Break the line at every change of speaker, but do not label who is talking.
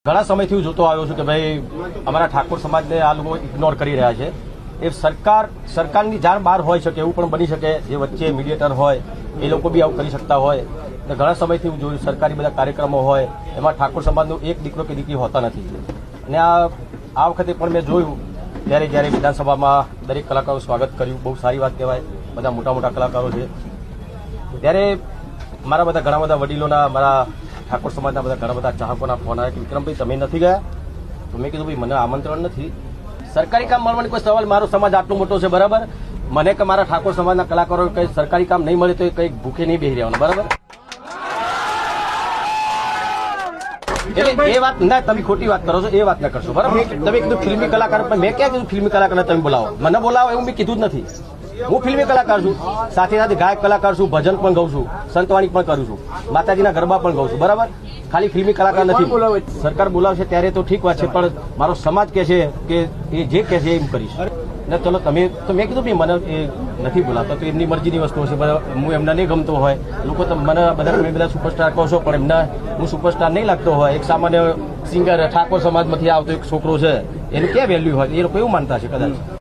ઘણા સમયથી હું જોતો આવ્યો છું કે ભાઈ અમારા ઠાકોર સમાજને આ લોકો ઇગ્નોર કરી રહ્યા છે. એ સરકારની જાણ બહાર હોય શકે એવું પણ બની શકે, જે વચ્ચે મીડિયેટર હોય એ લોકો બી આવું કરી શકતા હોય. ઘણા સમયથી હું જોયું સરકારી બધા કાર્યક્રમો હોય એમાં ઠાકોર સમાજનો એક દીકરો કે દીકરી હોતા નથી. અને આ વખતે પણ મેં જોયું ત્યારે જ્યારે વિધાનસભામાં દરેક કલાકારો સ્વાગત કર્યું, બહુ સારી વાત કહેવાય. બધા મોટા મોટા કલાકારો છે. ત્યારે મારા બધા ઘણા બધા વડીલોના, મારા ઠાકોર સમાજના બધા ઘણા બધા ચાહકોના ફોન આવ્યા કે વિક્રમભાઈ તમે નથી ગયા? તો મેં કીધું ભાઈ મને આમંત્રણ નથી. સરકારી કામ મળવાની કોઈ સવાલ, મારો સમાજ આટલો મોટો છે બરાબર. મને કે મારા ઠાકોર સમાજના કલાકારો કંઈ સરકારી કામ નહીં મળે તો કંઈક ભૂખે નહીં બેસી રહેવાનું બરાબર. એટલે એ વાત ના, તમે ખોટી વાત કરો છો, એ વાત ના કરશો બરાબર. તમે કીધું ફિલ્મી કલાકાર, પણ મેં ક્યાં કીધું ફિલ્મી કલાકારને તમે બોલાવો? મને બોલાવો એવું મેં કીધું જ નથી. હું ફિલ્મી કલાકાર છું, સાથે સાથે ગાયક કલાકાર છું, ભજન પણ ગાઉં છું, સંતવાણી પણ કરું છું, માતાજીના ગરબા પણ ગાઉં છું બરાબર. ખાલી ફિલ્મી કલાકાર નથી. સરકાર બોલાવશે ત્યારે તો ઠીક વાત છે, પણ મારો સમાજ કહે છે કે એ જે કહે છે એમ કરીશ. ને ચલો તમે તો મેં કીધું ભાઈ મને એ નથી બોલાવતા તો એમની મરજીની વસ્તુ હશે. હું એમને નહીં ગમતો હોય, લોકો તો મને બધા સુપરસ્ટાર કહો છો, પણ એમના હું સુપરસ્ટાર નહીં લાગતો હોય. એક સામાન્ય સિંગર ઠાકોર સમાજમાંથી આવતો એક છોકરો છે, એનું ક્યાં વેલ્યુ હોય એ લોકો એવું માનતા છે કદાચ.